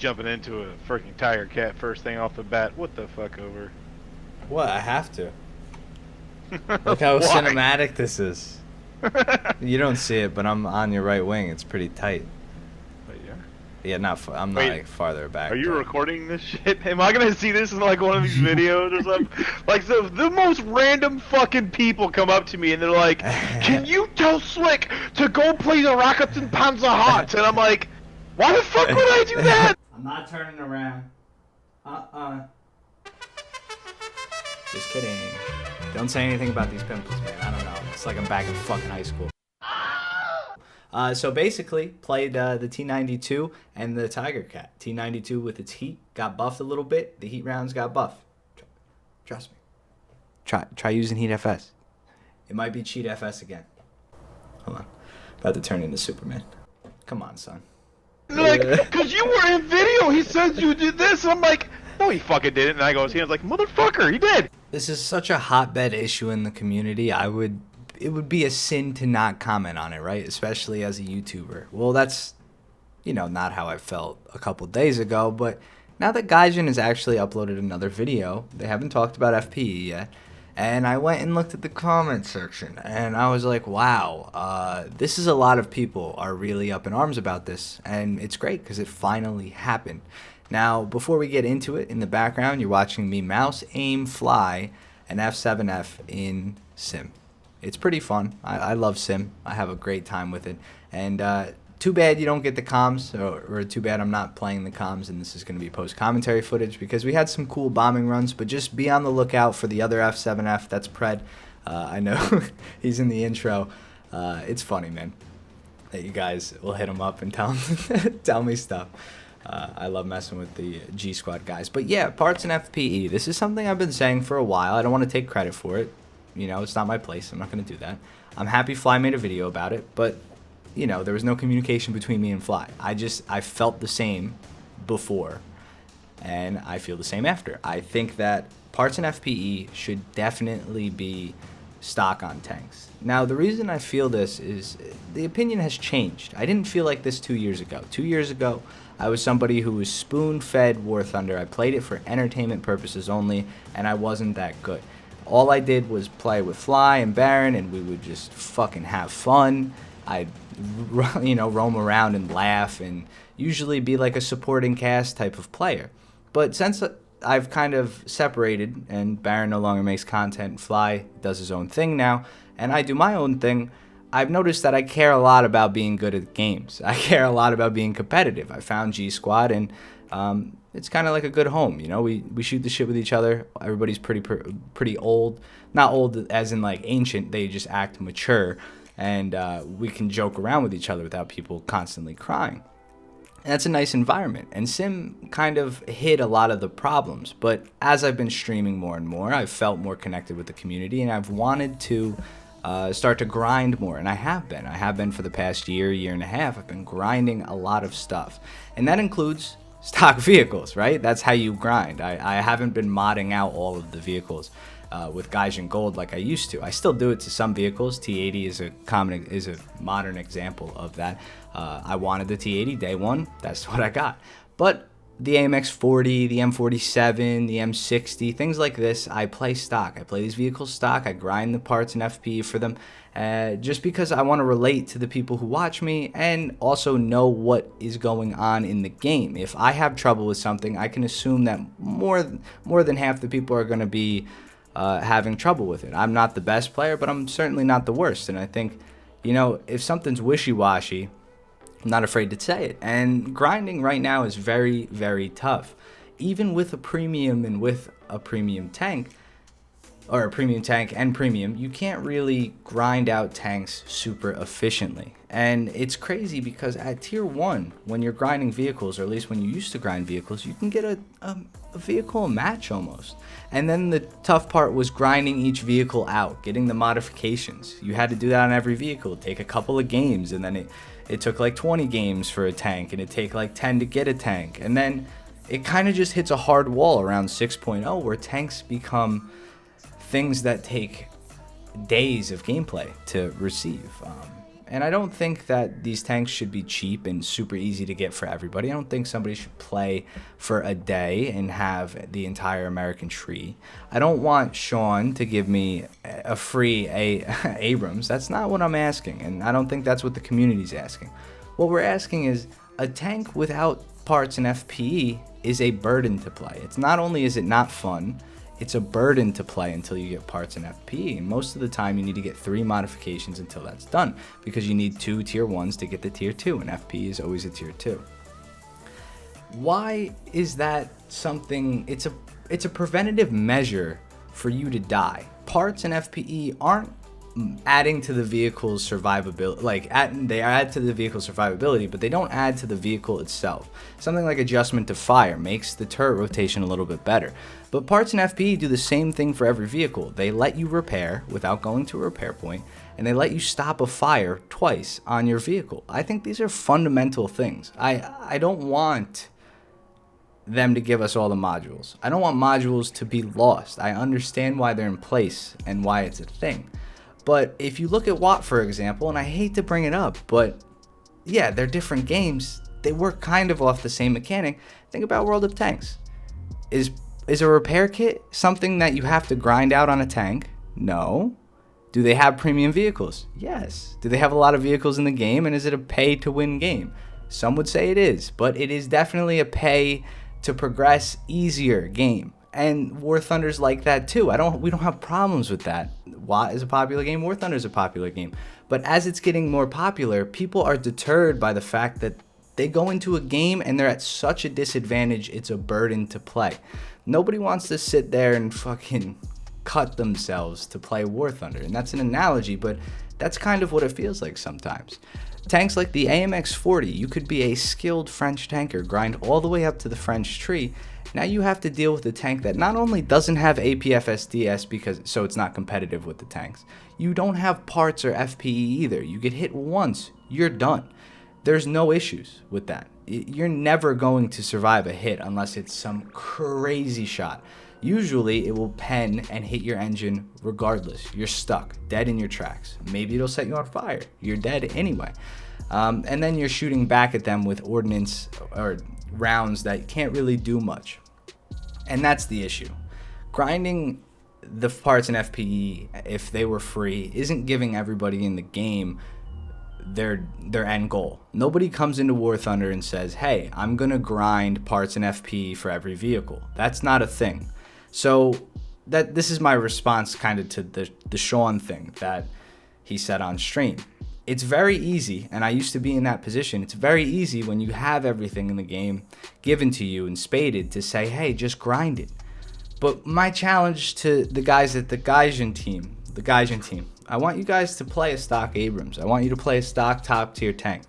jumping into a freaking tiger cat first thing off the bat. What the fuck over? What? I have to. Look how Why? cinematic this is. You don't see it, but I'm on your right wing. It's pretty tight. But yeah. Yeah, I'm not Wait, like farther back. Are you though. recording this shit? Am I gonna see this in like one of these videos or something? Like the most random fucking people come up to me and they're like, "Can you tell Slick to go play the Rockets and Panzer Hearts?" And I'm like, "Why the fuck would I do that?" I'm not turning around. Just kidding. Don't say anything about these pimples, man. I don't know. It's like I'm back in fucking high school. So basically, played the T92 and the Tiger Cat. T92 with its heat got buffed a little bit. The heat rounds got buffed. Trust me. Try using Heat FS. It might be Cheat FS again. Hold on. About to turn into Superman. Come on, son. Like, cause you were in video. He says you did this. And I'm like, no, he fucking didn't. And I go, he was like, motherfucker, he did. This is such a hotbed issue in the community. It would be a sin to not comment on it, right? Especially as a YouTuber. Well, that's, not how I felt a couple days ago, but now that Gaijin has actually uploaded another video, they haven't talked about FPE yet, and I went and looked at the comment section, and I was like, wow, this is a lot of people are really up in arms about this, and it's great because it finally happened. Now, before we get into it, in the background, you're watching me mouse, aim, fly, an F7F in Sim. It's pretty fun. I love Sim. I have a great time with it. And too bad you don't get the comms, or too bad I'm not playing the comms, and this is going to be post-commentary footage, because we had some cool bombing runs, but just be on the lookout for the other F7F. That's Pred. I know he's in the intro. It's funny, man, that you guys will hit him up and tell me stuff. I love messing with the G Squad guys. But yeah, parts and FPE. This is something I've been saying for a while. I don't want to take credit for it. It's not my place. I'm not going to do that. I'm happy Fly made a video about it, but, there was no communication between me and Fly. I felt the same before, and I feel the same after. I think that parts and FPE should definitely be stock on tanks. Now, the reason I feel this is the opinion has changed. I didn't feel like this 2 years ago. 2 years ago, I was somebody who was spoon-fed War Thunder. I played it for entertainment purposes only, and I wasn't that good. All I did was play with Fly and Baron, and we would just fucking have fun. I'd, roam around and laugh, and usually be like a supporting cast type of player. But since I've kind of separated, and Baron no longer makes content, Fly does his own thing now, and I do my own thing, I've noticed that I care a lot about being good at games. I care a lot about being competitive. I found G Squad, and it's kind of like a good home. We shoot the shit with each other. Everybody's pretty old. Not old as in like ancient. They just act mature, and we can joke around with each other without people constantly crying. And that's a nice environment. And Sim kind of hid a lot of the problems. But as I've been streaming more and more, I've felt more connected with the community, and I've wanted to start to grind more, and I have been for the past year and a half. I've been grinding a lot of stuff, and that includes stock vehicles, right? That's how you grind. I haven't been modding out all of the vehicles with Gaijin Gold like I used to. I still do it to some vehicles. T80 is a modern example of that. I wanted the T80 day one. That's what I got. But the AMX-40, the M47, the M60, things like this, I play stock. I play these vehicles stock. I grind the parts and FP for them just because I want to relate to the people who watch me and also know what is going on in the game. If I have trouble with something, I can assume that more than half the people are going to be having trouble with it. I'm not the best player, but I'm certainly not the worst. And I think, if something's wishy-washy, I'm not afraid to say it. And grinding right now is very, very tough. Even with a premium and with a premium tank, or a premium tank and premium, you can't really grind out tanks super efficiently. And it's crazy because at tier 1, when you're grinding vehicles, or at least when you used to grind vehicles, you can get a vehicle a match almost. And then the tough part was grinding each vehicle out, getting the modifications. You had to do that on every vehicle, take a couple of games, and then it took like 20 games for a tank, and it'd take like 10 to get a tank. And then it kind of just hits a hard wall around 6.0 where tanks become things that take days of gameplay to receive. And I don't think that these tanks should be cheap and super easy to get for everybody. I don't think somebody should play for a day and have the entire American tree. I don't want Sean to give me a free Abrams. That's not what I'm asking, and I don't think that's what the community's asking. What we're asking is a tank without parts and FPE is a burden to play. It's not only is it not fun, it's a burden to play until you get parts and FP. And most of the time you need to get 3 modifications until that's done, because you need 2 tier 1s to get the tier 2, and FP is always a tier 2. Why is that something? It's a preventative measure for you to die. Parts and FPE aren't adding to the vehicle's survivability. They add to the vehicle's survivability, but they don't add to the vehicle itself. Something like adjustment to fire makes the turret rotation a little bit better. But parts and FPE do the same thing for every vehicle. They let you repair without going to a repair point, and they let you stop a fire twice on your vehicle. I think these are fundamental things. I don't want them to give us all the modules. I don't want modules to be lost. I understand why they're in place and why it's a thing. But if you look at Watt, for example, and I hate to bring it up, but yeah, they're different games. They work kind of off the same mechanic. Think about World of Tanks. Is a repair kit something that you have to grind out on a tank? No. Do they have premium vehicles? Yes. Do they have a lot of vehicles in the game, and is it a pay-to-win game? Some would say it is, but it is definitely a pay-to-progress easier game. And War Thunder's like that too. We don't have problems with that. Watt is a popular game, War Thunder is a popular game. But as it's getting more popular, people are deterred by the fact that they go into a game and they're at such a disadvantage, it's a burden to play. Nobody wants to sit there and fucking cut themselves to play War Thunder. And that's an analogy, but that's kind of what it feels like sometimes. Tanks like the AMX-40, you could be a skilled French tanker, grind all the way up to the French tree. Now you have to deal with a tank that not only doesn't have APFSDS so it's not competitive with the tanks, you don't have parts or FPE either. You get hit once, you're done. There's no issues with that. You're never going to survive a hit unless it's some crazy shot. Usually it will pen and hit your engine regardless. You're stuck, dead in your tracks. Maybe it'll set you on fire. You're dead anyway. And then you're shooting back at them with ordnance or rounds that can't really do much. And that's the issue. Grinding the parts and FPE, if they were free, isn't giving everybody in the game their end goal. Nobody comes into War Thunder and says, hey, I'm gonna grind parts and FPE for every vehicle. That's not a thing. So this is my response kind of to the Sean thing that he said on stream. It's very easy, and I used to be in that position, it's very easy when you have everything in the game given to you and spaded to say, hey, just grind it. But my challenge to the guys at the Gaijin team, I want you guys to play a stock Abrams. I want you to play a stock top tier tank.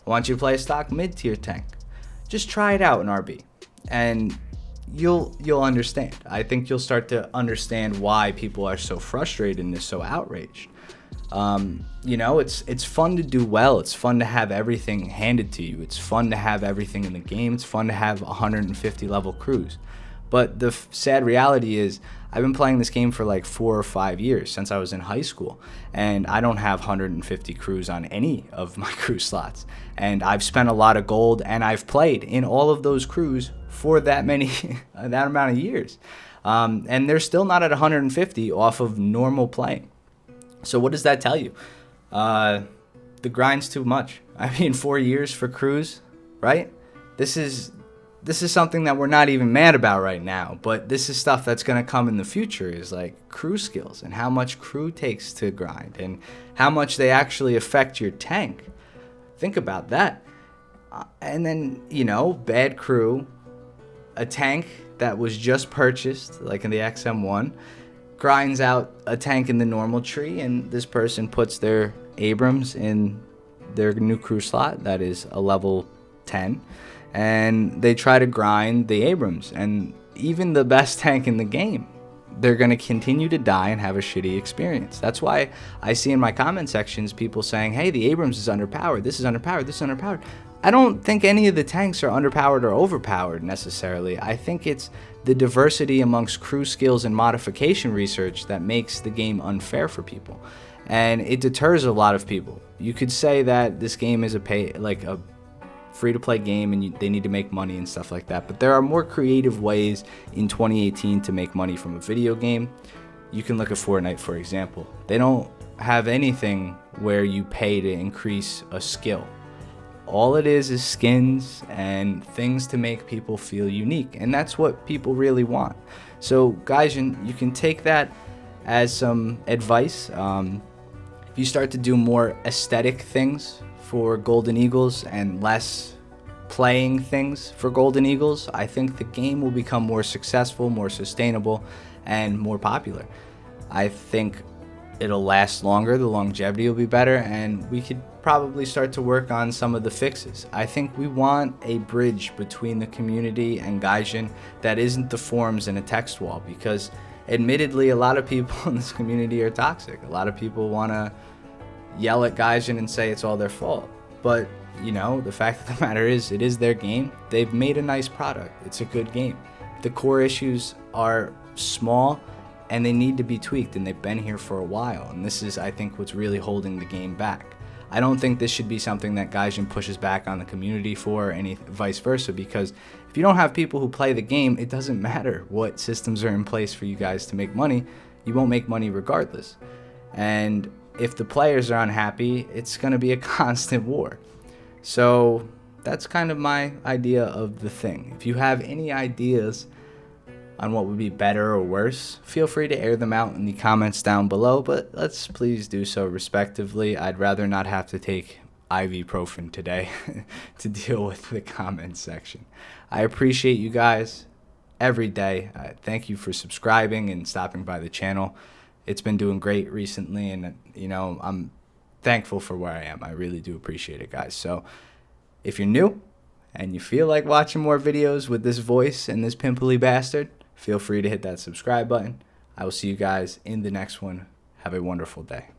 I want you to play a stock mid tier tank. Just try it out in RB, and you'll understand. I think you'll start to understand why people are so frustrated and so outraged. It's fun to do well. It's fun to have everything handed to you. It's fun to have everything in the game. It's fun to have 150 level crews. But the sad reality is I've been playing this game for like 4 or 5 years, since I was in high school, and I don't have 150 crews on any of my crew slots. And I've spent a lot of gold, and I've played in all of those crews for that amount of years. And they're still not at 150 off of normal playing. So what does that tell you? The grind's too much. I mean, 4 years for crews, right? This is something that we're not even mad about right now, but this is stuff that's going to come in the future, is like crew skills and how much crew takes to grind and how much they actually affect your tank. Think about that. And then, bad crew, a tank that was just purchased, like in the XM1, grinds out a tank in the normal tree, and this person puts their Abrams in their new crew slot that is a level 10, and they try to grind the Abrams, and even the best tank in the game, they're going to continue to die and have a shitty experience. That's why I see in my comment sections people saying, hey, the Abrams is underpowered, this is underpowered, this is underpowered. I don't think any of the tanks are underpowered or overpowered necessarily. I think it's the diversity amongst crew skills and modification research that makes the game unfair for people. and it deters a lot of people. You could say that this game is a free-to-play game and they need to make money and stuff like that, but there are more creative ways in 2018 to make money from a video game. You can look at Fortnite, for example. They don't have anything where you pay to increase a skill. All it is skins and things to make people feel unique, and that's what people really want. So guys, you can take that as some advice. If you start to do more aesthetic things for Golden Eagles and less playing things for Golden Eagles, I think the game will become more successful, more sustainable, and more popular. I think it'll last longer, the longevity will be better, and we could probably start to work on some of the fixes. I think we want a bridge between the community and Gaijin that isn't the forums and a text wall, because admittedly a lot of people in this community are toxic. A lot of people want to yell at Gaijin and say it's all their fault. But, you know, the fact of the matter is, it is their game. They've made a nice product. It's a good game. The core issues are small and they need to be tweaked, and they've been here for a while. And this is, I think, what's really holding the game back. I don't think this should be something that Gaijin pushes back on the community for, or any vice versa, because if you don't have people who play the game, it doesn't matter what systems are in place for you guys to make money. You won't make money regardless. And if the players are unhappy, it's going to be a constant war. So that's kind of my idea of the thing. If you have any ideas on what would be better or worse, feel free to air them out in the comments down below, but let's please do so respectively. I'd rather not have to take ibuprofen today to deal with the comment section. I appreciate you guys every day. Thank you for subscribing and stopping by the channel. It's been doing great recently, and you know, I'm thankful for where I am. I really do appreciate it, guys. So if you're new and you feel like watching more videos with this voice and this pimply bastard, feel free to hit that subscribe button. I will see you guys in the next one. Have a wonderful day.